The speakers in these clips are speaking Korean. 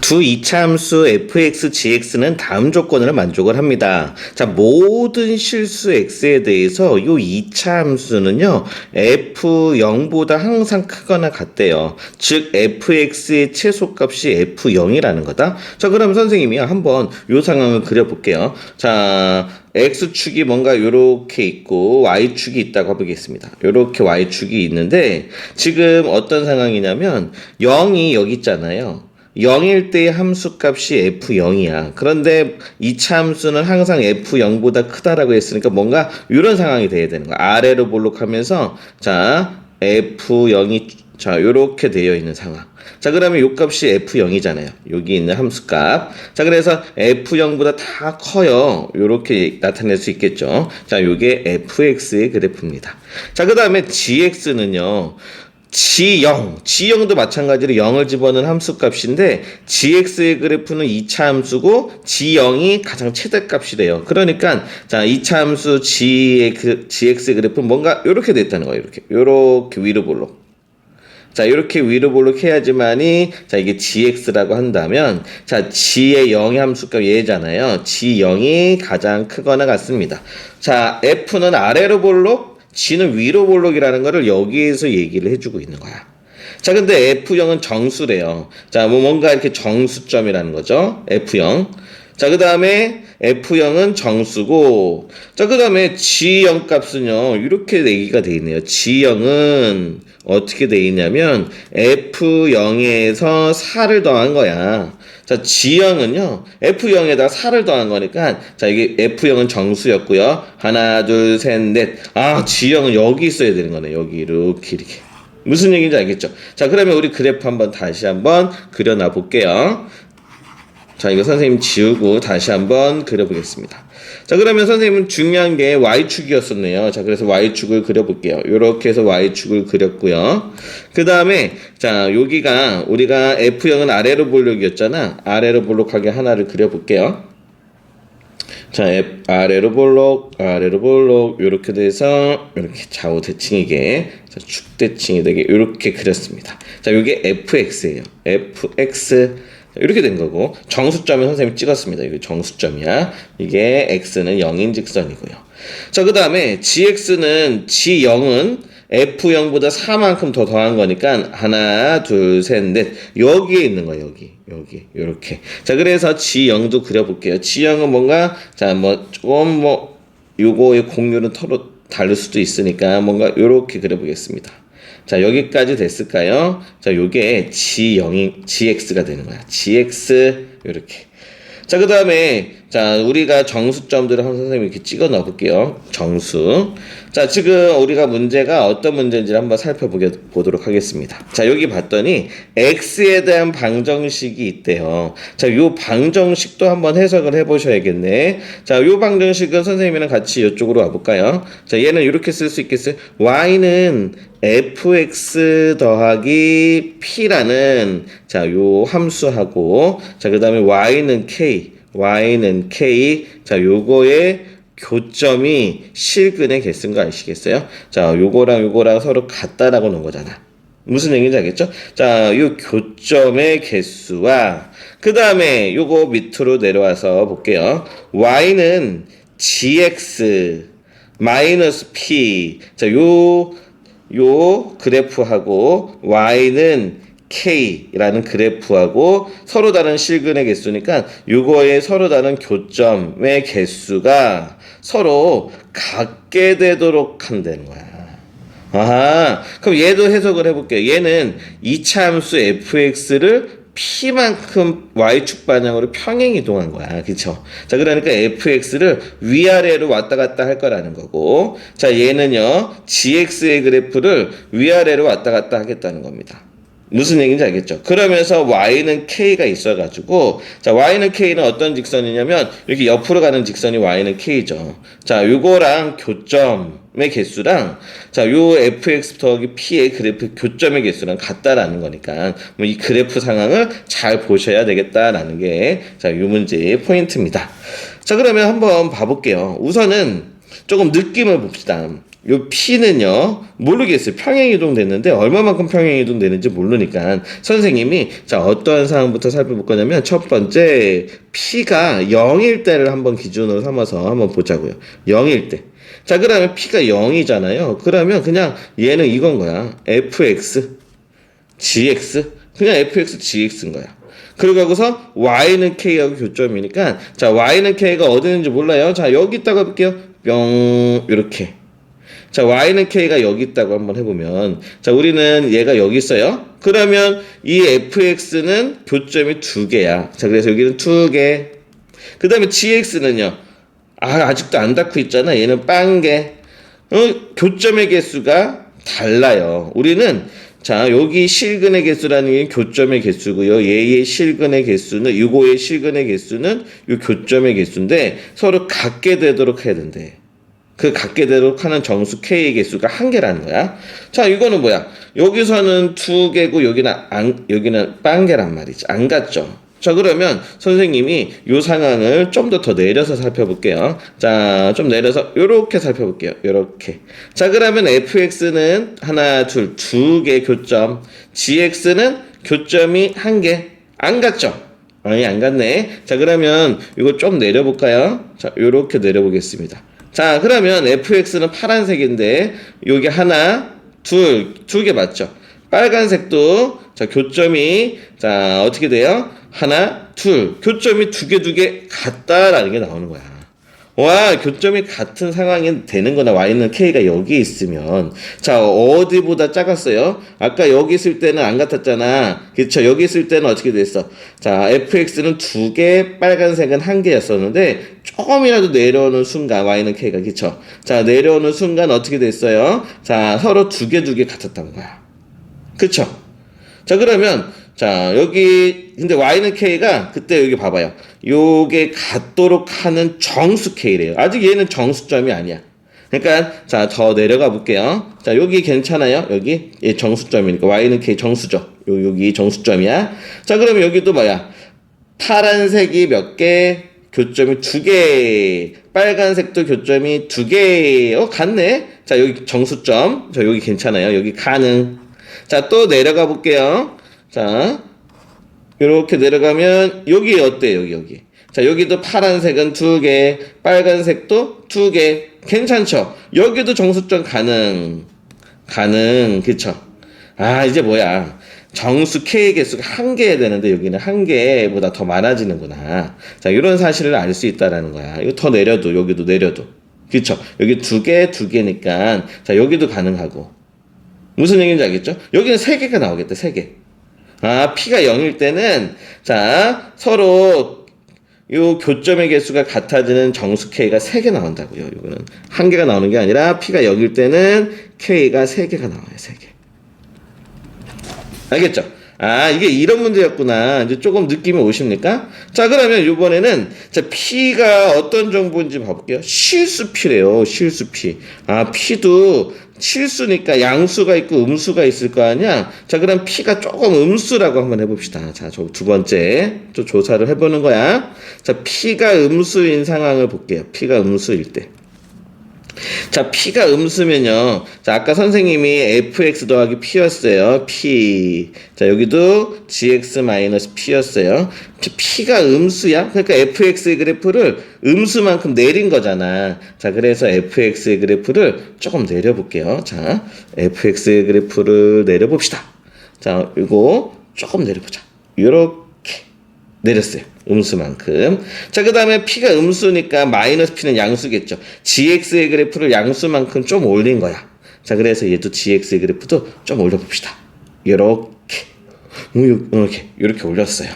두 이차함수 fx, gx는 다음 조건을 만족을 합니다. 자, 모든 실수 x에 대해서 이 이차함수는요, f0보다 항상 크거나 같대요. 즉, fx의 최소값이 f0이라는 거다. 자, 그럼 선생님이 한번 이 상황을 그려볼게요. 자, x축이 뭔가 요렇게 있고 y축이 있다고 해보겠습니다. 요렇게 y축이 있는데 지금 어떤 상황이냐면 0이 여기 있잖아요. 0일 때의 함수값이 f0이야. 그런데 2차 함수는 항상 f0보다 크다라고 했으니까 뭔가 이런 상황이 돼야 되는 거야. 아래로 볼록하면서 자 f0이 자 요렇게 되어 있는 상황. 자 그러면 요 값이 f0이잖아요. 여기 있는 함수값. 자 그래서 f0보다 다 커요. 요렇게 나타낼 수 있겠죠. 자 요게 fx의 그래프입니다. 자 그 다음에 gx는요. G0도 마찬가지로 0을 집어넣은 함수값인데 gx의 그래프는 2차 함수고 G0이 가장 최대값이래요. 그러니까 자 2차 함수 gx의 그래프는 뭔가 이렇게 됐다는 거예요. 이렇게 위로 볼록. 자 이렇게 위로 볼록 해야지만이 자 이게 gx라고 한다면 자 g의 0의 함수값 얘잖아요. g0이 가장 크거나 같습니다. 자 f는 아래로 볼록 g는 위로 볼록이라는 거를 여기에서 얘기를 해주고 있는 거야. 자, 근데 F0은 정수래요. 자, 뭔가 이렇게 정수점이라는 거죠. F0. 자, 그 다음에 F0은 정수고, 자, 그 다음에 G0 값은요, 이렇게 얘기가 돼 있네요. G0은 어떻게 돼 있냐면, F0에서 4를 더한 거야. 자, G0은요, F0에다가 4를 더한 거니까, 자, 이게 F0은 정수였고요. 하나, 둘, 셋, 넷. 아, G0은 여기 있어야 되는 거네. 여기, 이렇게. 무슨 얘기인지 알겠죠? 자, 그러면 우리 그래프 다시 한번 그려놔 볼게요. 자, 이거 선생님 지우고 다시 한번 그려보겠습니다. 자, 그러면 선생님은 중요한 게 y축이었었네요. 자, 그래서 y축을 그려볼게요. 요렇게 해서 y축을 그렸고요. 그 다음에, 자, 여기가 우리가 F0은 아래로 볼록이었잖아. 아래로 볼록하게 하나를 그려볼게요. 자, 아래로 볼록, 요렇게 돼서, 요렇게 좌우 대칭이게, 자, 축대칭이 되게 요렇게 그렸습니다. 자, 요게 fx예요. fx. 이렇게 된 거고 정수점을 선생님이 찍었습니다. 이게 정수점이야. 이게 x는 0인 직선이고요. 자, 그 다음에 gx는 g0은 f0보다 4만큼 더 더한 거니까 하나, 둘, 셋, 넷 여기에 있는 거예요. 여기 요렇게. 자, 그래서 g0도 그려볼게요. g0은 뭔가 자, 조금 요거의 공률은 서로 다를 수도 있으니까 뭔가 요렇게 그려보겠습니다. 자, 여기까지 됐을까요? 자, 요게 gx가 되는 거야. gx, 요렇게. 자, 그 다음에, 자, 우리가 정수점들을 한번 선생님이 이렇게 찍어 넣어 볼게요. 정수. 자, 지금 우리가 문제가 어떤 문제인지를 한번 살펴보도록 하겠습니다. 자, 여기 봤더니, x에 대한 방정식이 있대요. 자, 요 방정식도 한번 해석을 해보셔야겠네. 자, 요 방정식은 선생님이랑 같이 이쪽으로 와볼까요? 자, 얘는 이렇게 쓸 수 있겠어요? y는 fx 더하기 p라는 자, 요 함수하고 자, 그 다음에 y는 k 자, 요거의 교점이 실근의 개수인 거 아시겠어요? 자, 요거랑 서로 같다라고 놓은 거잖아. 무슨 얘기인지 알겠죠? 자, 요 교점의 개수와 그 다음에 요거 밑으로 내려와서 볼게요. y는 gx 마이너스 p 자, 요 그래프하고 y는 K라는 그래프하고 서로 다른 실근의 개수니까 요거의 서로 다른 교점의 개수가 서로 같게 되도록 한다는 거야. 아하, 그럼 얘도 해석을 해볼게요. 얘는 2차 함수 fx를 p만큼 y축 방향으로 평행 이동한 거야. 그쵸? 자, 그러니까 fx를 위아래로 왔다 갔다 할 거라는 거고, 자, 얘는요, gx의 그래프를 위아래로 왔다 갔다 하겠다는 겁니다. 무슨 얘기인지 알겠죠? 그러면서 y는 k가 있어가지고, 자, y는 k는 어떤 직선이냐면, 이렇게 옆으로 가는 직선이 y는 k죠. 자, 요거랑 교점의 개수랑, 자, 요 fx 더하기 p의 그래프 교점의 개수랑 같다라는 거니까, 이 그래프 상황을 잘 보셔야 되겠다라는 게, 자, 요 문제의 포인트입니다. 자, 그러면 한번 봐볼게요. 우선은, 조금 느낌을 봅시다. 요 P는요, 모르겠어요. 평행이동 됐는데, 얼마만큼 평행이동 되는지 모르니까, 선생님이, 자, 어떠한 상황부터 살펴볼 거냐면, 첫 번째, P가 0일 때를 한번 기준으로 삼아서 한번 보자고요. 0일 때. 자, 그러면 P가 0이잖아요. 그러면 그냥 얘는 이건 거야. fx, gx. 그냥 fx, gx인 거야. 그리고 하고서 y는 k하고 교점이니까, 자, y는 k가 어디 있는지 몰라요. 자, 여기 있다고 해볼게요. 뿅, 이렇게. 자, y는 k가 여기 있다고 한번 해보면, 자, 우리는 얘가 여기 있어요. 그러면 이 fx는 교점이 2개야. 자, 그래서 여기는 2개. 그 다음에 gx는요. 아직도 안 닿고 있잖아. 얘는 빵개. 교점의 개수가 달라요. 우리는, 자, 여기 실근의 개수라는 게 교점의 개수고요. 얘의 실근의 개수는, 요거의 실근의 개수는 요 교점의 개수인데, 서로 같게 되도록 해야 된대. 그 같게 되도록 하는 정수 K의 개수가 1개라는 거야. 자, 이거는 뭐야? 여기서는 2개고, 여기는 빵개란 말이지. 안 같죠? 자, 그러면 선생님이 요 상황을 좀 더 내려서 살펴볼게요. 자, 좀 내려서 요렇게 살펴볼게요. 요렇게. 자, 그러면 fx는 하나, 둘, 2개 교점. gx는 교점이 1개. 안 같죠? 아니, 안 같네. 자, 그러면 이거 좀 내려볼까요? 자, 요렇게 내려보겠습니다. 자, 그러면 fx는 파란색인데 여기 하나, 둘, 2개 맞죠? 빨간색도, 자, 교점이, 자, 어떻게 돼요? 하나, 둘. 교점이 2개 같다라는 게 나오는 거야. 와, 교점이 같은 상황이 되는 거나 y는 k가 여기 있으면, 자, 어디보다 작았어요? 아까 여기 있을 때는 안 같았잖아. 그쵸? 여기 있을 때는 어떻게 됐어? 자, fx는 2개, 빨간색은 1개였었는데, 조금이라도 내려오는 순간, y는 k가, 그쵸? 자, 내려오는 순간 어떻게 됐어요? 자, 서로 2개 같았던 거야. 그쵸? 자, 그러면, 자, 여기, 근데 y는 k가, 그때 여기 봐봐요. 요게 같도록 하는 정수 k래요. 아직 얘는 정수점이 아니야. 그러니까, 자, 더 내려가 볼게요. 자, 여기 괜찮아요? 여기? 얘 정수점이니까. y는 k 정수죠. 여기 정수점이야. 자, 그러면 여기도 뭐야? 파란색이 몇 개? 교점이 2개. 빨간색도 교점이 2개. 같네? 자, 여기 정수점. 자, 여기 괜찮아요. 여기 가능. 자, 또 내려가 볼게요. 자, 이렇게 내려가면 여기 어때요? 여기. 자, 여기도 파란색은 2개, 빨간색도 2개. 괜찮죠? 여기도 정수점 가능. 그쵸? 아, 이제 뭐야? 정수 K의 개수가 1개야 되는데 여기는 1개보다 더 많아지는구나. 자, 이런 사실을 알 수 있다라는 거야. 이거 더 내려도, 여기도 내려도. 그쵸? 여기 2개니까, 자, 여기도 가능하고. 무슨 얘기인지 알겠죠? 여기는 3개가 나오겠다, 3개. 아, P가 0일 때는, 자, 서로 요 교점의 개수가 같아지는 정수 K가 3개 나온다고요. 이거는 1개가 나오는 게 아니라 P가 0일 때는 K가 3개가 나와요, 3개. 알겠죠? 아, 이게 이런 문제였구나. 이제 조금 느낌이 오십니까? 자, 그러면 이번에는, 자, P가 어떤 정보인지 봐볼게요. 실수 P래요, 실수 P. 아, P도 실수니까 양수가 있고 음수가 있을 거 아니야? 자, 그럼 P가 조금 음수라고 한번 해봅시다. 자, 저 2번째 또 조사를 해보는 거야. 자, P가 음수인 상황을 볼게요. P가 음수일 때. 자, P가 음수면요. 자, 아까 선생님이 fx 더하기 p였어요. p. 자, 여기도 gx-p였어요. P가 음수야? 그러니까 fx의 그래프를 음수만큼 내린 거잖아. 자, 그래서 fx의 그래프를 조금 내려볼게요. 자, fx의 그래프를 내려봅시다. 자, 이거 조금 내려보자. 요렇게 내렸어요. 음수만큼. 자, 그 다음에 P가 음수니까 마이너스 P는 양수겠죠. GX의 그래프를 양수만큼 좀 올린 거야. 자, 그래서 얘도 GX의 그래프도 좀 올려봅시다. 요렇게 올렸어요.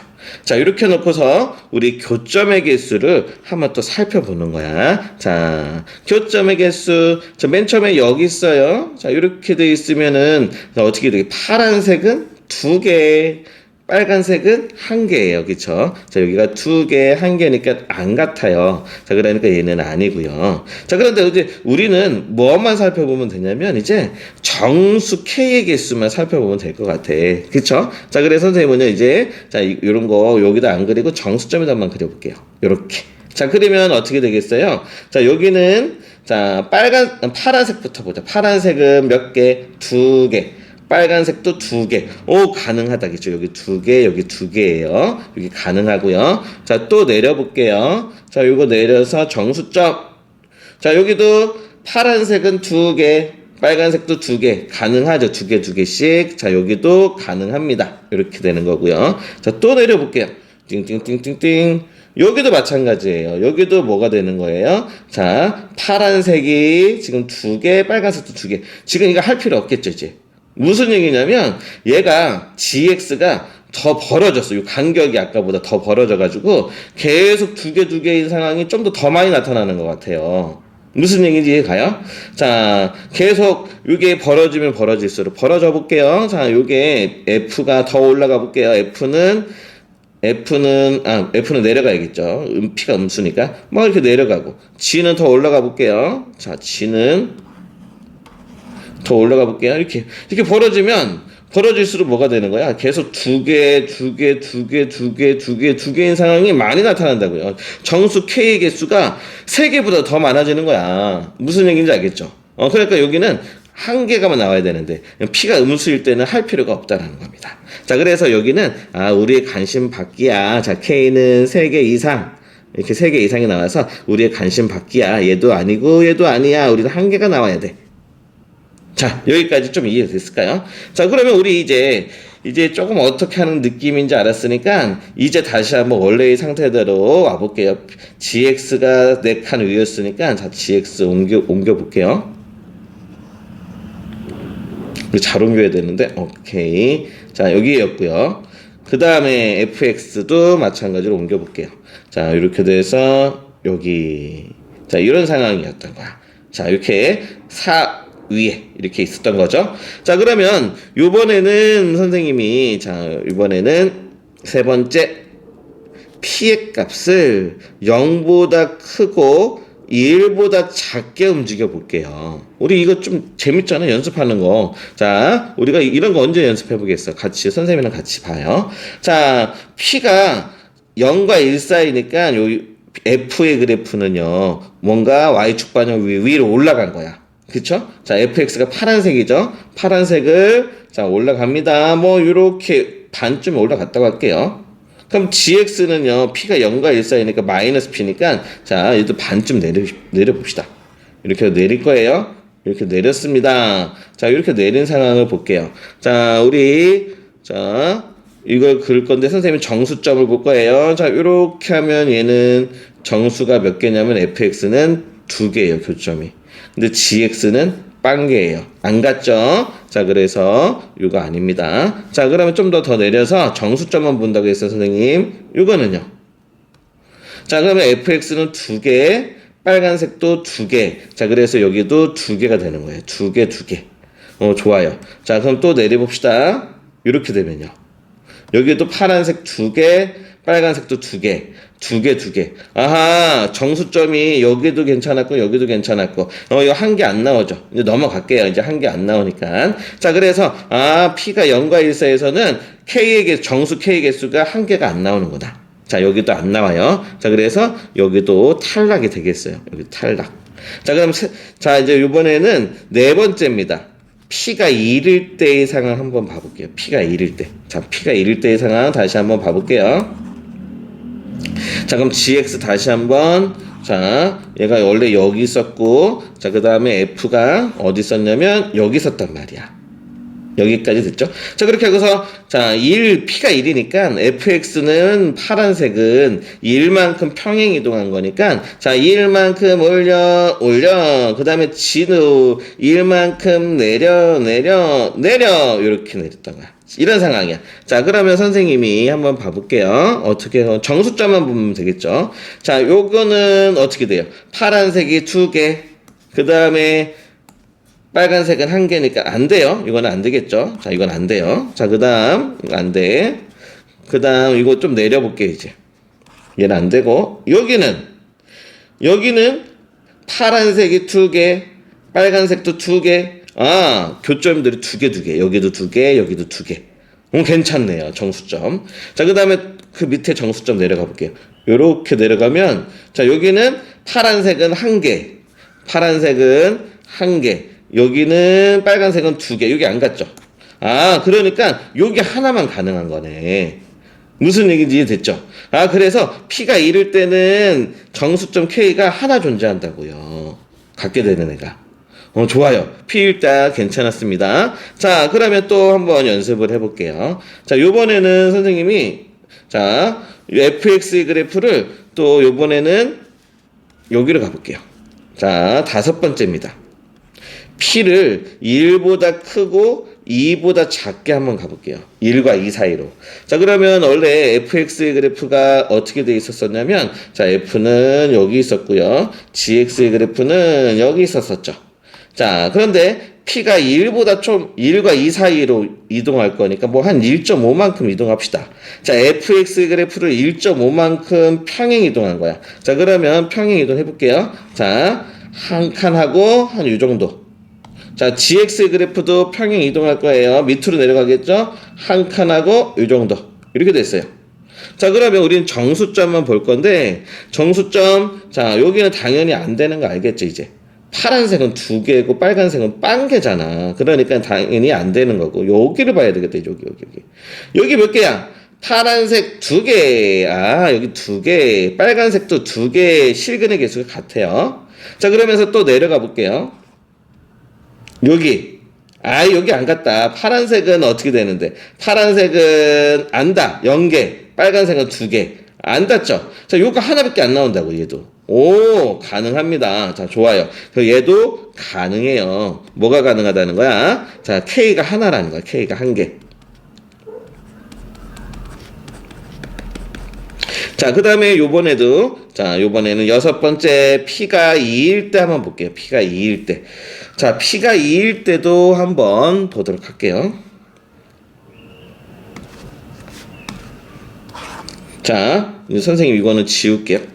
자, 이렇게 놓고서 우리 교점의 개수를 한번 또 살펴보는 거야. 자, 교점의 개수. 자, 맨 처음에 여기 있어요. 자, 이렇게 돼 있으면은 어떻게 되게 파란색은 2개, 빨간색은 1개예요. 그쵸? 자, 여기가 2개, 1개니까 안 같아요. 자, 그러니까 얘는 아니고요. 자, 그런데 이제 우리는 뭐만 살펴보면 되냐면 이제 정수 K의 개수만 살펴보면 될 것 같아. 그쵸? 자, 그래서 선생님은요, 이제, 자, 이런 거 여기다 안 그리고 정수점에다만 그려볼게요. 요렇게. 자, 그러면 어떻게 되겠어요? 자, 여기는, 자, 파란색부터 보자. 파란색은 몇 개? 2개. 빨간색도 2개. 오, 가능하다겠죠. 여기 2개, 여기 2개예요. 여기 가능하고요. 자, 또 내려볼게요. 자, 요거 내려서 정수점. 자, 여기도 파란색은 2개, 빨간색도 2개. 가능하죠. 2개, 2개씩. 자, 여기도 가능합니다. 이렇게 되는 거고요. 자, 또 내려볼게요. 띵띵띵띵띵. 여기도 마찬가지예요. 여기도 뭐가 되는 거예요? 자, 파란색이 지금 2개, 빨간색도 2개. 지금 이거 할 필요 없겠죠, 이제. 무슨 얘기냐면 얘가 GX가 더 벌어졌어요. 이 간격이 아까보다 더 벌어져가지고 계속 2개인 상황이 좀 더 많이 나타나는 것 같아요. 무슨 얘기인지 이해가요? 자, 계속 이게 벌어지면 벌어질수록 벌어져 볼게요. 자, 요게 F가 더 올라가 볼게요. F는 내려가야겠죠. P가 음수니까. 뭐 이렇게 내려가고. G는 더 올라가 볼게요. 자, G는 더 올라가 볼게요. 이렇게 벌어질수록 뭐가 되는 거야? 계속 2개인 상황이 많이 나타난다고요. 정수 K의 개수가 3개보다 더 많아지는 거야. 무슨 얘기인지 알겠죠? 그러니까 여기는 1개가만 나와야 되는데 P가 음수일 때는 할 필요가 없다라는 겁니다. 자, 그래서 여기는 우리의 관심 받기야. 자, K는 3개 이상. 이렇게 3개 이상이 나와서 우리의 관심 받기야. 얘도 아니고 얘도 아니야. 우리는 1개가 나와야 돼. 자, 여기까지 좀 이해됐을까요? 자, 그러면 우리 이제 조금 어떻게 하는 느낌인지 알았으니까 이제 다시 한번 원래의 상태대로 와볼게요. GX가 4칸 위였으니까 자, GX 옮겨 볼게요. 잘 옮겨야 되는데 오케이. 자, 여기였고요. 그 다음에 FX도 마찬가지로 옮겨 볼게요. 자, 이렇게 돼서 여기. 자, 이런 상황이었던 거야. 자, 이렇게 위에 이렇게 있었던 거죠. 자, 그러면 요번에는 선생님이 이번에는 세 번째 P의 값을 0보다 크고 1보다 작게 움직여 볼게요. 우리 이거 좀 재밌잖아요. 연습하는 거. 자, 우리가 이런 거 언제 연습해 보겠어? 같이 선생님이랑 같이 봐요. 자, P가 0과 1 사이니까 요 F의 그래프는요. 뭔가 Y축 반영 위로 올라간 거야. 그쵸? 자, fx가 파란색이죠? 파란색을, 자, 올라갑니다. 뭐, 요렇게 반쯤 올라갔다고 할게요. 그럼 gx는요, p가 0과 1 사이니까 마이너스 p니까, 자, 얘도 반쯤 내려봅시다. 이렇게 내릴 거예요. 이렇게 내렸습니다. 자, 이렇게 내린 상황을 볼게요. 자, 이걸 그릴 건데, 선생님이 정수점을 볼 거예요. 자, 요렇게 하면 얘는 정수가 몇 개냐면, fx는 2개예요, 교점이. 근데 GX는 빵개예요. 안 같죠? 자, 그래서 이거 아닙니다. 자, 그러면 좀 더 내려서 정수점만 본다고 했어요, 선생님. 이거는요. 자, 그러면 FX는 2개, 빨간색도 2개. 자, 그래서 여기도 2개가 되는 거예요. 2개. 좋아요. 자, 그럼 또 내려봅시다. 이렇게 되면요. 여기도 파란색 2개, 빨간색도 2개. 아하, 정수점이 여기도 괜찮았고, 여기도 괜찮았고, 이거 1개 안 나오죠. 이제 넘어갈게요. 이제 1개 안 나오니까. 자, 그래서, P가 0과 1 사이에서는 정수 K의 개수가 1개가 안 나오는구나. 자, 여기도 안 나와요. 자, 그래서 여기도 탈락이 되겠어요. 여기 탈락. 자, 그럼, 이제 이번에는 네 번째입니다. P가 1일 때의 상황 한번 봐볼게요. P가 1일 때. 자, P가 1일 때의 상황 다시 한번 봐볼게요. 자, 그럼 GX 다시 한번. 자, 얘가 원래 여기 있었고, 자, 그 다음에 F가 어디 있었냐면, 여기 있었단 말이야. 여기까지 됐죠? 자, 그렇게 하고서, 자, P가 1이니까, FX는 파란색은 1만큼 평행 이동한 거니까, 자, 1만큼 올려. 그 다음에 G도 1만큼 내려. 이렇게 내렸던 거야. 이런 상황이야. 자, 그러면 선생님이 한번 봐볼게요. 어떻게 해서 정수점만 보면 되겠죠. 자, 요거는 어떻게 돼요? 파란색이 2개, 그 다음에 빨간색은 1개니까 안 돼요. 이거는 안 되겠죠. 자, 이건 안 돼요. 자, 그 다음 이거 안 돼. 그 다음 이거 좀 내려볼게 이제. 얘는 안 되고, 여기는 파란색이 2개, 빨간색도 2개. 교점들이 2개. 여기도 2개, 여기도 2개. 괜찮네요. 정수점. 자, 그 다음에 그 밑에 정수점 내려가 볼게요. 요렇게 내려가면, 자, 여기는 파란색은 1개, 파란색은 1개, 여기는 빨간색은 2개. 여기 안 갔죠? 아, 그러니까 여기 하나만 가능한 거네. 무슨 얘기인지 이해됐죠? 아, 그래서 P가 1일 때는 정수점 K가 하나 존재한다고요. 갖게 되는 애가. 좋아요. P일 때 괜찮았습니다. 자, 그러면 또 한번 연습을 해볼게요. 자, 요번에는 선생님이, 자, fx의 그래프를 또 요번에는 여기로 가볼게요. 자, 5번째입니다. P를 1보다 크고 2보다 작게 한번 가볼게요. 1과 2 사이로. 자, 그러면 원래 fx의 그래프가 어떻게 돼 있었냐면, 자, f는 여기 있었고요. gx의 그래프는 여기 있었었죠. 자, 그런데 P가 1과 2 사이로 이동할 거니까 뭐 한 1.5만큼 이동합시다. 자, fx의 그래프를 1.5만큼 평행 이동한 거야. 자, 그러면 평행 이동 해볼게요. 자, 한 칸 하고 한 요 정도. 자, gx의 그래프도 평행 이동할 거예요. 밑으로 내려가겠죠? 한 칸 하고 요 정도. 이렇게 됐어요. 자, 그러면 우리는 정수점만 볼 건데, 정수점, 자, 여기는 당연히 안 되는 거 알겠죠, 이제? 파란색은 2개고 빨간색은 빵개잖아. 그러니까 당연히 안 되는 거고, 여기를 봐야 되겠다. 여기 몇 개야? 파란색 2개. 아, 여기 2개. 빨간색도 2개. 실근의 개수가 같아요. 자, 그러면서 또 내려가 볼게요. 여기. 아, 여기 안 갔다. 파란색은 어떻게 되는데? 파란색은 안다. 0개. 빨간색은 2개. 안 닿죠? 자, 요거 하나밖에 안 나온다고, 얘도. 오, 가능합니다. 자, 좋아요. 얘도 가능해요. 뭐가 가능하다는 거야? 자, K가 하나라는 거야. K가 1개. 자, 그 다음에 요번에도, 자, 요번에는 6번째 P가 2일 때 한번 볼게요. P가 2일 때. 자, P가 2일 때도 한번 보도록 할게요. 자, 선생님 이거는 지울게요.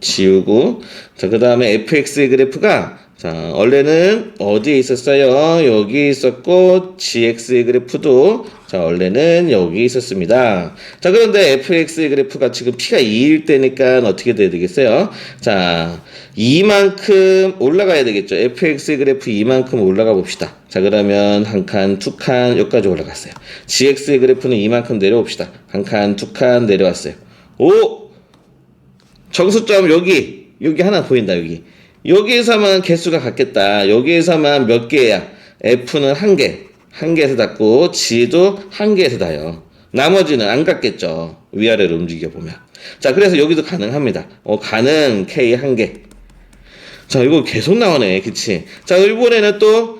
지우고, 자, 그 다음에 fx의 그래프가, 자, 원래는 어디에 있었어요? 여기 있었고, gx의 그래프도, 자, 원래는 여기 있었습니다. 자, 그런데 fx의 그래프가 지금 p가 2일 때니까 어떻게 돼야 되겠어요? 자, 이만큼 올라가야 되겠죠. fx의 그래프 이만큼 올라가 봅시다. 자, 그러면 한 칸, 두 칸, 여기까지 올라갔어요. gx의 그래프는 이만큼 내려봅시다. 한 칸, 두 칸 내려왔어요. 오! 정수점 여기 하나 보인다. 여기에서만 개수가 같겠다. 여기에서만 몇 개야? F는 1개, 1개에서 닿고 G도 1개에서 닿아요. 나머지는 안 같겠죠. 위아래로 움직여 보면. 자, 그래서 여기도 가능합니다. 가능 K 1개. 자, 이거 계속 나오네. 그치? 자, 이번에는 또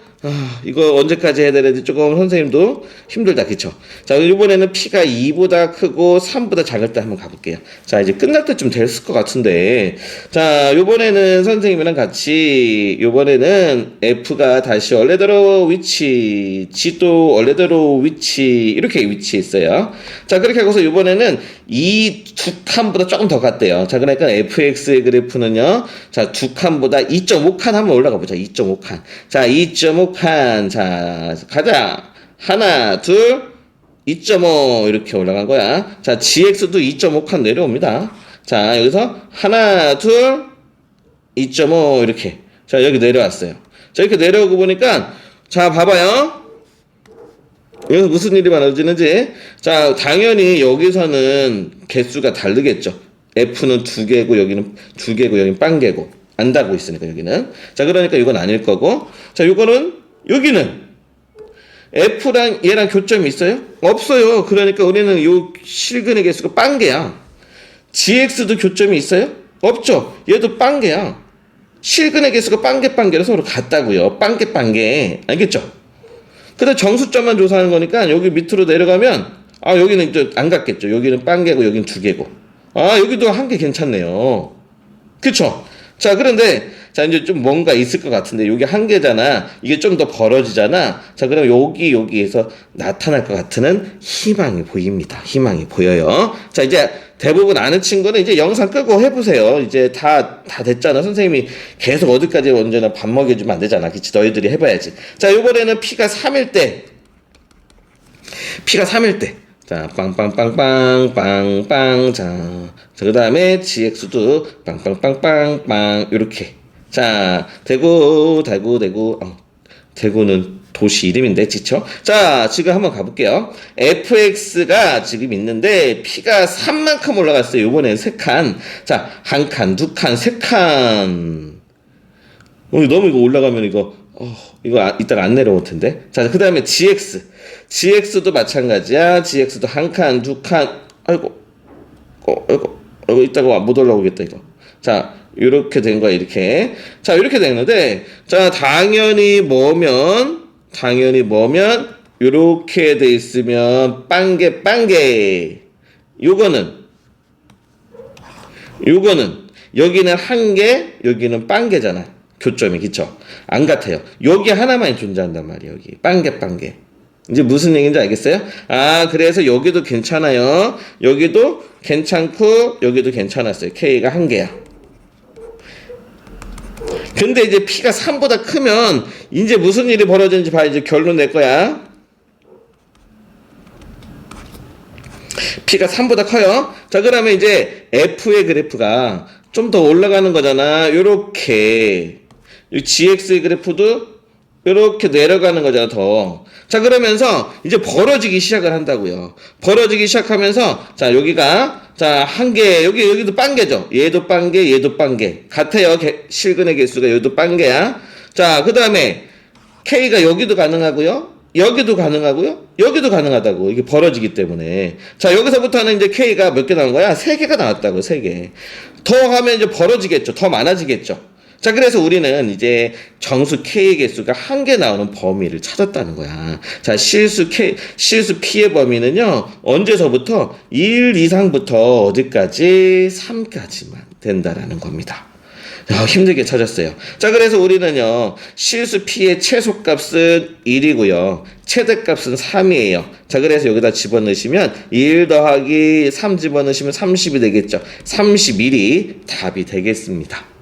이거 언제까지 해야 되는지 조금 선생님도 힘들다. 그쵸? 자, 이번에는 P가 2보다 크고 3보다 작을 때 한번 가볼게요. 자, 이제 끝날 때쯤 됐을 것 같은데, 자, 이번에는 선생님이랑 같이, 이번에는 F가 다시 원래대로 위치, G도 원래대로 위치, 이렇게 위치했어요. 자, 그렇게 하고서 이번에는 이 두 칸보다 조금 더 갔대요. 자, 그러니까 fx의 그래프는요, 자, 두 칸보다 2.5칸 한번 올라가 보자. 2.5칸. 자, 2.5칸. 자, 가자. 하나, 둘, 2.5 이렇게 올라간 거야. 자, gx도 2.5칸 내려옵니다. 자, 여기서 하나, 둘, 2.5 이렇게. 자, 여기 내려왔어요. 자, 이렇게 내려오고 보니까, 자, 봐봐요. 여기서 무슨 일이 벌어지는지. 자, 당연히 여기서는 개수가 다르겠죠. F는 2개고 여기는 2개고 여기는 빵개고 안 닿고 있으니까 여기는. 자, 그러니까 이건 아닐 거고. 자, 요거는 여기는 F랑 얘랑 교점이 있어요? 없어요. 그러니까 우리는 요 실근의 개수가 빵개야. GX도 교점이 있어요? 없죠. 얘도 빵개야. 실근의 개수가 빵개로 서로 같다고요. 빵개. 알겠죠? 근데 정수점만 조사하는 거니까 여기 밑으로 내려가면 여기는 이제 안 갔겠죠. 여기는 빵개고 여기는 2개고. 여기도 1개 괜찮네요. 그쵸? 자, 그런데 자, 이제 좀 뭔가 있을 것 같은데 여기 1개잖아. 이게 좀 더 벌어지잖아. 자, 그럼 여기에서 나타날 것 같은 희망이 보입니다. 희망이 보여요. 자, 이제 대부분 아는 친구는 이제 영상 끄고 해보세요. 이제 다 됐잖아. 선생님이 계속 어디까지 언제나 밥 먹여주면 안 되잖아. 그치? 너희들이 해봐야지. 자, 요번에는 P가 3일 때. 자, 빵빵빵빵. 자, 그 다음에 GX도 빵빵빵빵빵. 요렇게. 자, 대구. 대구는 도시 이름인데, 지쳐? 자, 지금 한번 가볼게요. fx가 지금 있는데, p가 3만큼 올라갔어요. 요번에 3칸. 자, 1칸, 2칸, 3칸. 너무 이거 올라가면 이거 이따가 안 내려올 텐데. 자, 그 다음에 gx. gx도 마찬가지야. gx도 1칸, 2칸. 아이고, 이따가 못 올라오겠다, 이거. 자, 이렇게 된 거야, 이렇게. 자, 이렇게 되는데, 자, 당연히 뭐면, 이렇게 돼 있으면, 빵개. 요거는, 여기는 1개, 여기는 빵개잖아. 교점이, 그쵸? 안 같아요. 여기 하나만 존재한단 말이에요, 여기. 빵개. 이제 무슨 얘기인지 알겠어요? 아, 그래서 여기도 괜찮아요. 여기도 괜찮고, 여기도 괜찮았어요. K가 1개야. 근데 이제 P가 3보다 크면, 이제 무슨 일이 벌어지는지 봐. 이제 결론 낼 거야. P가 3보다 커요. 자, 그러면 이제 F의 그래프가 좀 더 올라가는 거잖아. 요렇게. 이 GX의 그래프도 이렇게 내려가는 거잖아, 더. 자, 그러면서 이제 벌어지기 시작을 한다고요. 벌어지기 시작하면서, 자, 여기가, 자, 1개, 여기도 빵개죠. 얘도 빵개. 같아요. 실근의 개수가 여기도 빵개야. 자, 그 다음에 K가 여기도 가능하고요. 여기도 가능하다고. 이게 벌어지기 때문에. 자, 여기서부터는 이제 K가 몇 개 나온 거야? 3개가 나왔다고, 3개. 더 하면 이제 벌어지겠죠. 더 많아지겠죠. 자, 그래서 우리는 이제 정수 K의 개수가 1개 나오는 범위를 찾았다는 거야. 자, 실수 P의 범위는요, 언제서부터? 1 이상부터 어디까지? 3까지만 된다라는 겁니다. 힘들게 찾았어요. 자, 그래서 우리는요, 실수 P의 최소값은 1이고요, 최대값은 3이에요. 자, 그래서 여기다 집어넣으시면 1 더하기 3 집어넣으시면 30이 되겠죠. 31이 답이 되겠습니다.